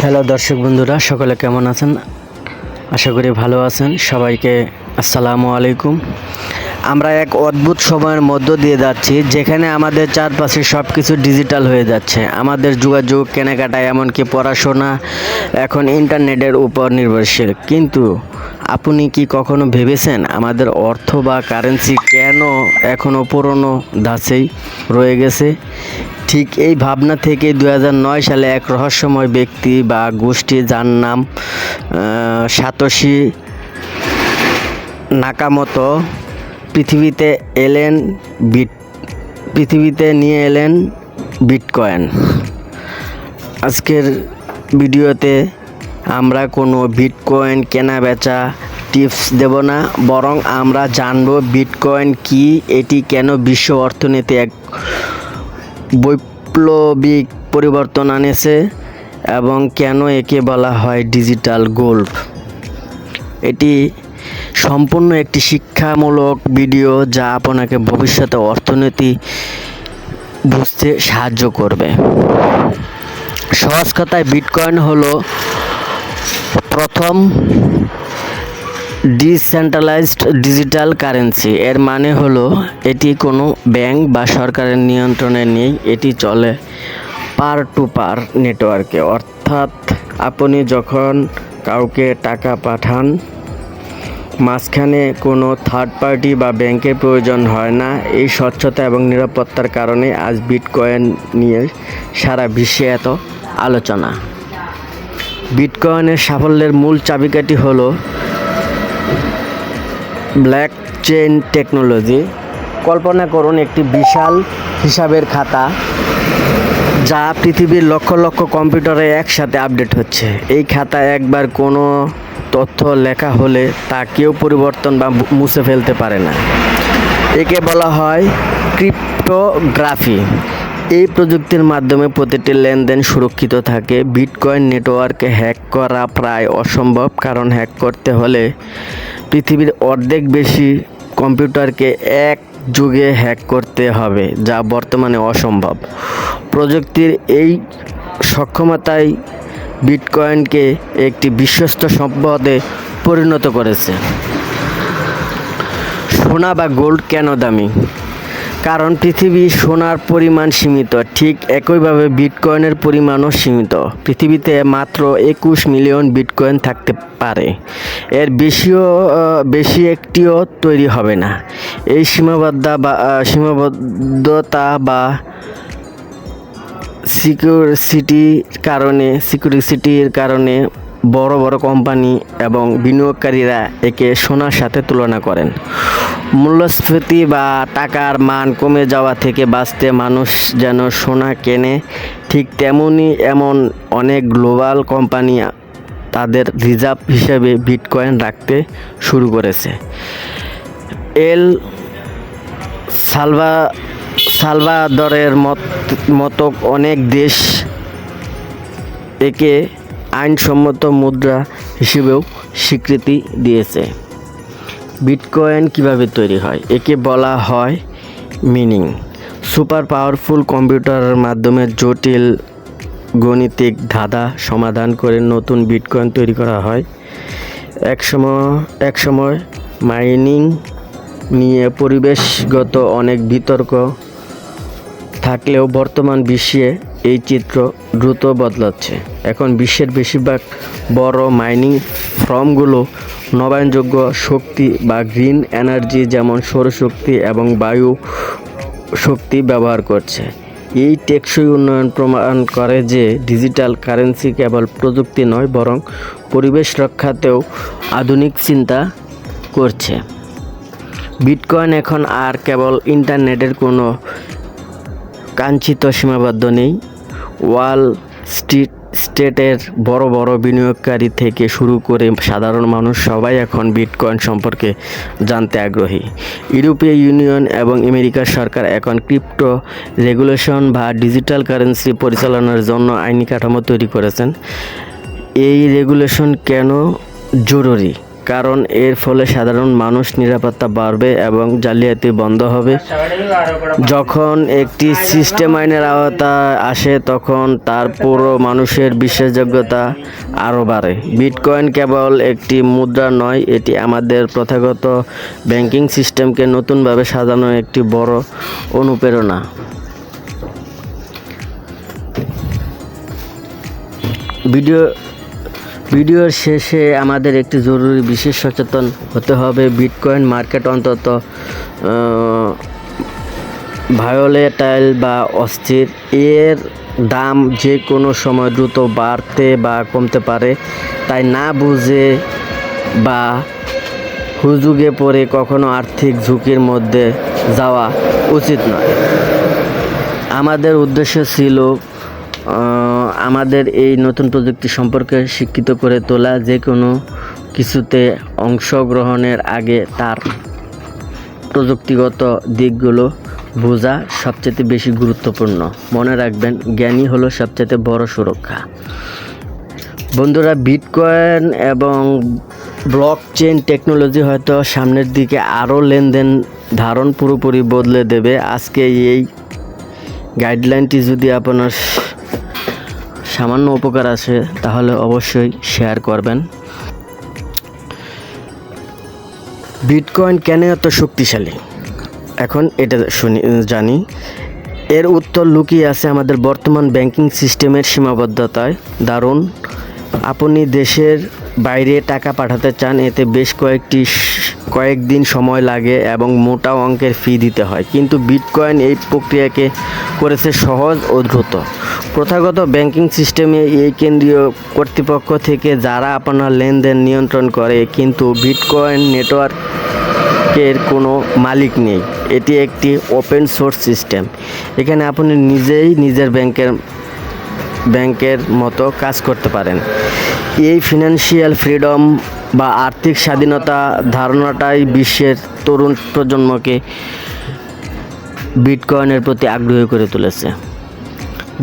Hello দর্শক বন্ধুরা, সকলে কেমন আছেন? আশা করি ভালো আছেন। সবাইকে আসসালামু আলাইকুম। আমরা এক অদ্ভুত সময়ের মধ্য দিয়ে যাচ্ছি, যেখানে আমাদের চারপাশে সব কিছু ডিজিটাল হয়ে যাচ্ছে। আমাদের যোগাযোগ, কেনাকাটা, এমনকি পড়াশোনা এখন ইন্টারনেটের উপর নির্ভরশীল। কিন্তু আপনি কি কখনো ভেবেছেন আমাদের অর্থ বা কারেন্সি কেন এখনও পুরনো ধাঁচেই রয়ে গেছে? ঠিক এই ভাবনা থেকে 2009 সালে এক রহস্যময় ব্যক্তি বা গোষ্ঠী, যার নাম সাতোশি নাকামোতো, পৃথিবীতে নিয়ে এলেন বিটকয়েন। আজকের ভিডিওতে আমরা কোনো বিটকয়েন কেনা বেচা টিপস দেব না, বরং আমরা জানব বিটকয়েন কি, এটি কেন বিশ্ব অর্থনীতি এক বৈপ্লবিক পরিবর্তন আনেছে এবং কেন একে বলা হয় ডিজিটাল গোল্ড। এটি সম্পূর্ণ একটি শিক্ষামূলক ভিডিও, যা আপনাকে ভবিষ্যতে অর্থনীতি বুঝতে সাহায্য করবে। সহজ কথায়, বিটকয়েন হলো প্রথম ডিসেন্ট্রালাইজড ডিজিটাল কারেন্সি। এর মানে হলো এটি কোনো ব্যাংক বা সরকারের নিয়ন্ত্রণে নেই। এটি চলে পার টু পার নেটওয়ার্কে, অর্থাৎ আপনি যখন কাউকে টাকা পাঠান, মাঝখানে কোনো থার্ড পার্টি বা ব্যাংকের প্রয়োজন হয় না। এই স্বচ্ছতা এবং নিরাপত্তার কারণে আজ বিটকয়েন নিয়ে সারা বিশ্বে এত আলোচনা। বিটকয়েনের সাফল্যের মূল চাবিকাঠি হলো ব্লকচেইন টেকনোলজি। কল্পনা করুন একটি বিশাল হিসাবের খাতা, যা পৃথিবীর লক্ষ লক্ষ কম্পিউটারে একসাথে আপডেট হচ্ছে। এই খাতায় একবার কোনো তথ্য লেখা হলে তা কেউ পরিবর্তন বা মুছে ফেলতে পারে না। একে বলা হয় ক্রিপ্টোগ্রাফি। এই প্রযুক্তির মাধ্যমে প্রতিটি লেনদেন সুরক্ষিত থাকে। বিটকয়েন নেটওয়ার্কে হ্যাক করা প্রায় অসম্ভব, কারণ হ্যাক করতে হলে পৃথিবীর অর্ধেক বেশি কম্পিউটারকে এক যুগে হ্যাক করতে হবে, যা বর্তমানে অসম্ভব। প্রযুক্তির এই সক্ষমতাই বিটকয়েনকে একটি বিশ্বস্ত সম্পদে পরিণত করেছে। সোনা বা গোল্ড কেন দামি? কারণ পৃথিবী সোনার পরিমাণ সীমিত, ঠিক একইভাবে বিটকয়েনের পরিমাণও সীমিত। পৃথিবীতে মাত্র 21 মিলিয়ন বিটকয়েন থাকতে পারে, এর বেশি একটিও তৈরি হবে না। এই সীমাবদ্ধতা বা সিকিউরিটির কারণে বড় বড় কোম্পানি এবং বিনিয়োগকারীরা একে সোনার সাথে তুলনা করেন। মূল্যস্ফীতি বা টাকার মান কমে যাওয়া থেকে বাঁচতে মানুষ যেন সোনা কেনে, ঠিক তেমনি এমন অনেক গ্লোবাল কোম্পানি তাদের রিজার্ভ হিসেবে বিটকয়েন রাখতে শুরু করেছে। এল সালভাদরের মতো অনেক দেশ একে আইনসম্মত মুদ্রা হিসেবেও স্বীকৃতি দিয়েছে। বিটকয়েন কিভাবে তৈরি হয়? একে বলা হয় মিনিং। সুপার পাওয়ারফুল কম্পিউটারের মাধ্যমে জটিল গাণিতিক ধাঁধা সমাধান করে নতুন বিটকয়েন তৈরি করা হয়। একসময় মাইনিং নিয়ে পরিবেশগত অনেক বিতর্ক থাকলেও বর্তমান বিশ্বে এই চিত্র দ্রুত বদলাচ্ছে। এখন বিশ্বের বেশিরভাগ বড় মাইনিং ফার্মগুলো নবায়নযোগ্য শক্তি বা গ্রিন এনার্জি, যেমন সৌরশক্তি এবং বায়ু শক্তি ব্যবহার করছে। এই টেকসই উন্নয়ন প্রমাণ করে যে ডিজিটাল কারেন্সি কেবল প্রযুক্তি নয়, বরং পরিবেশ রক্ষাতেও আধুনিক চিন্তা করছে। বিটকয়েন এখন আর কেবল ইন্টারনেটের কোনো কাঙ্ক্ষিত সীমাবদ্ধ নেই। ওয়াল স্ট্রিটের বড় বড় বিনিয়োগকারী থেকে শুরু করে সাধারণ মানুষ সবাই এখন বিটকয়েন সম্পর্কে জানতে আগ্রহী। ইউরোপীয় ইউনিয়ন এবং আমেরিকার সরকার এখন ক্রিপ্টো রেগুলেশন বা ডিজিটাল কারেন্সি পরিচালনার জন্য আইনি কাঠামো তৈরি করেছেন। এই রেগুলেশন কেন জরুরি? কারণ এর ফলে সাধারণ মানুষ নিরাপত্তা বাড়বে এবং জালিয়াতি বন্ধ হবে। যখন একটি সিস্টেম আইনের আওতায় আসে তখন তার পুরো মানুষের বিশ্বাসযোগ্যতা আরও বাড়ে। বিটকয়েন কেবল একটি মুদ্রা নয়, এটি আমাদের প্রথাগত ব্যাংকিং সিস্টেমকে নতুনভাবে সাজানোর একটি বড় অনুপ্রেরণা। ভিডিওর শেষে আমাদের একটি জরুরি বিশেষ সচেতন হতে হবে। বিটকয়েন মার্কেট অন্তত ভোলাটাইল বা অস্থির। এর দাম যে কোনো সময় দ্রুত বাড়তে বা কমতে পারে, তাই না বুঝে বা হুজুগে পড়ে কখনো আর্থিক ঝুঁকির মধ্যে যাওয়া উচিত নয়। আমাদের উদ্দেশ্য ছিল আমাদের এই নতুন প্রযুক্তি সম্পর্কে শিক্ষিত করে তোলা। যে কোনো কিছুতে অংশগ্রহণের আগে তার প্রযুক্তিগত দিকগুলো বোঝা সবচেয়ে বেশি গুরুত্বপূর্ণ। মনে রাখবেন, জ্ঞানই হলো সবচেয়ে বড় সুরক্ষা। বন্ধুরা, বিটকয়েন এবং ব্লকচেন টেকনোলজি হয়তো সামনের দিকে আরও লেনদেন ধারণ পুরোপুরি বদলে দেবে। আজকে এই গাইডলাইনটি যদি আপনার সামান্য উপকার আসে তাহলে অবশ্যই শেয়ার করবেন। বিটকয়েন কেন এত শক্তিশালী, এখন এটা জানি। এর উত্তর লুকিয়ে আছে আমাদের বর্তমান ব্যাংকিং সিস্টেমের সীমাবদ্ধতায়। দারুণ, আপনি দেশের বাইরে টাকা পাঠাতে চান, এতে বেশ কয়েকদিন সময় লাগে এবং মোটা অঙ্কের ফি দিতে হয়। কিন্তু বিটকয়েন এই প্রক্রিয়াকে করেছে সহজ ও দ্রুত। প্রথাগত ব্যাংকিং সিস্টেমে এই কেন্দ্রীয় কর্তৃপক্ষ থেকে যারা আপনার লেনদেন নিয়ন্ত্রণ করে, কিন্তু বিটকয়েন নেটওয়ার্কের কোনো মালিক নেই। এটি একটি ওপেন সোর্স সিস্টেম। এখানে আপনি নিজেই নিজের ব্যাংকের মতো কাজ করতে পারেন। এই ফিনান্সিয়াল ফ্রিডম বা আর্থিক স্বাধীনতা ধারণাটাই বিশ্বের তরুণ প্রজন্মকে বিটকয়েনের প্রতি আগ্রহী করে তুলেছে।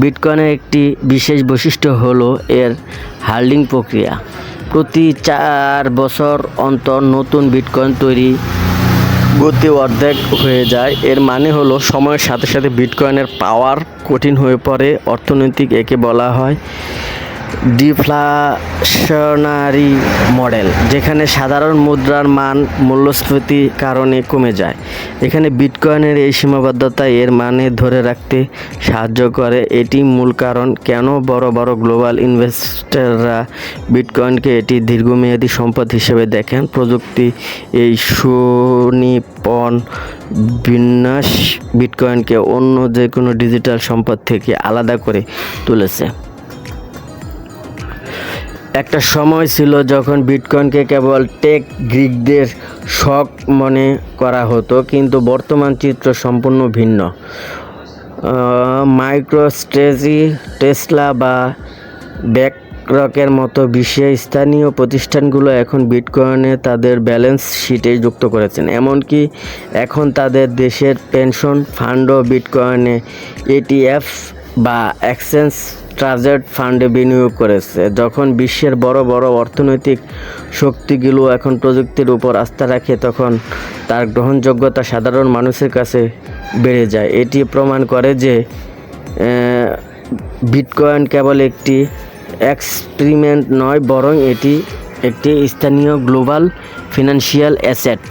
বিটকয়েনের একটি বিশেষ বৈশিষ্ট্য হলো এর হার্ডিং প্রক্রিয়া। প্রতি 4 বছর অন্তর নতুন বিটকয়েন তৈরি গতি অর্ধেক হয়ে যায়। এর মানে হলো সময়ের সাথে সাথে বিটকয়েনের পাওয়ার কঠিন হয়ে পড়ে। অর্থনৈতিক একে বলা হয় ডিফ্লেশনারি মডেল, যেখানে সাধারণ মুদ্রার মান মূল্যস্ফীতির কারণে কমে যায়। এখানে বিটকয়েনের এই সীমাবদ্ধতা এর মানে ধরে রাখতে সাহায্য করে। এটি মূল কারণ কেন বড় বড় গ্লোবাল ইনভেস্টররা বিটকয়েনকে এটি দীর্ঘমেয়াদী সম্পদ হিসেবে দেখেন। প্রযুক্তি এই সুনিপুণ বিন্যাস বিটকয়েনকে অন্য যে কোনো ডিজিটাল সম্পদ থেকে আলাদা করে তুলেছে। একটা সময় ছিল যখন বিটকয়েনকে কেবল টেক গ্রিকদের শখ মনে করা হতো, কিন্তু বর্তমান চিত্র সম্পূর্ণ ভিন্ন। মাইক্রোস্ট্রেটেজি, টেসলা বা ব্ল্যাকরকের মতো বিশ্বের স্থানীয় প্রতিষ্ঠানগুলো এখন বিটকয়েনে তাদের ব্যালেন্স শিটে যুক্ত করেছেন। এমনকি এখন তাদের দেশের পেনশন ফান্ডও বিটকয়েনে ETF বা এক্সচেঞ্জ ট্রাজেড ফান্ডে বিনিয়োগ করেছে। যখন বিশ্বের বড় বড় অর্থনৈতিক শক্তিগুলো এখন প্রযুক্তির উপর আস্থা রাখে, তখন তার গ্রহণযোগ্যতা সাধারণ মানুষের কাছে বেড়ে যায়। এটি প্রমাণ করে যে বিটকয়েন কেবল একটি এক্সপেরিমেন্ট নয়, বরং এটি একটি স্থানীয় গ্লোবাল ফিনান্সিয়াল অ্যাসেট।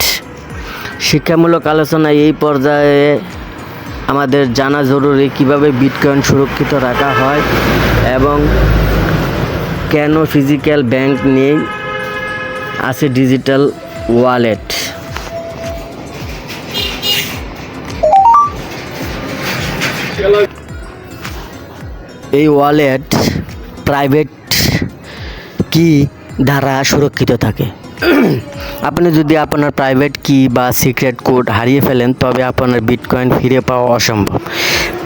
শিক্ষামূলক আলোচনা এই পর্যায়ে আমাদের জানা জরুরি কিভাবে বিটকয়েন সুরক্ষিত রাখা হয় এবং কেন ফিজিক্যাল ব্যাংক নেই, আছে ডিজিটাল ওয়ালেট। এই ওয়ালেট প্রাইভেট কি দ্বারা সুরক্ষিত থাকে। আপনি যদি আপনার প্রাইভেট কি বা সিক্রেট কোড হারিয়ে ফেলেন, তবে আপনার বিটকয়েন ফিরে পাওয়া অসম্ভব।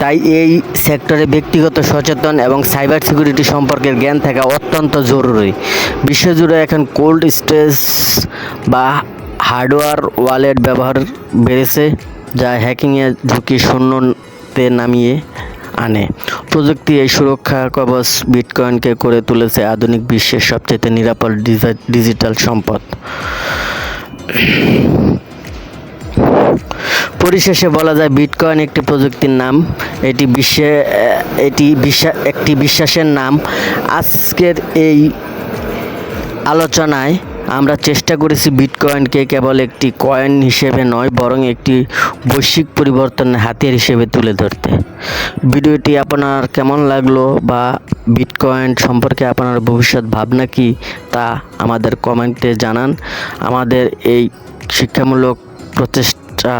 তাই এই সেক্টরে ব্যক্তিগত সচেতন এবং সাইবার সিকিউরিটি সম্পর্কে জ্ঞান থাকা অত্যন্ত জরুরি। বিশ্বজুড়ে এখন কোল্ড স্টোরেজ বা হার্ডওয়্যার ওয়ালেট ব্যবহার বেড়েছে, যা হ্যাকিংয়ের ঝুঁকি শূন্যতে নামিয়ে আনে। প্রযুক্তি এই সুরক্ষা কবচ বিটকয়েনকে করে তুলেছে আধুনিক বিশ্বের সবচেয়ে নিরাপদ ডিজিটাল সম্পদ। পরিশেষে বলা যায় বিটকয়েন একটি প্রযুক্তির নাম, এটি একটি বিশ্বাসের নাম। আজকের এই আলোচনায় আমরা চেষ্টা করেছি বিটকয়েনকে কেবল একটি কয়েন হিসেবে নয়, বরং একটি বৈশ্বিক পরিবর্তনের হাতিয়ার হিসেবে তুলে ধরতে। ভিডিওটি আপনার কেমন লাগলো বা বিটকয়েন সম্পর্কে আপনার ভবিষ্যৎ ভাবনা কি তা আমাদের কমেন্টে জানান। আমাদের এই শিক্ষামূলক প্রচেষ্টা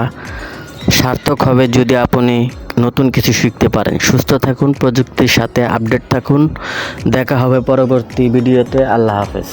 সার্থক হবে যদি আপনি নতুন কিছু শিখতে পারেন। সুস্থ থাকুন, প্রযুক্তির সাথে আপডেট থাকুন। দেখা হবে পরবর্তী ভিডিওতে। আল্লাহ হাফেজ।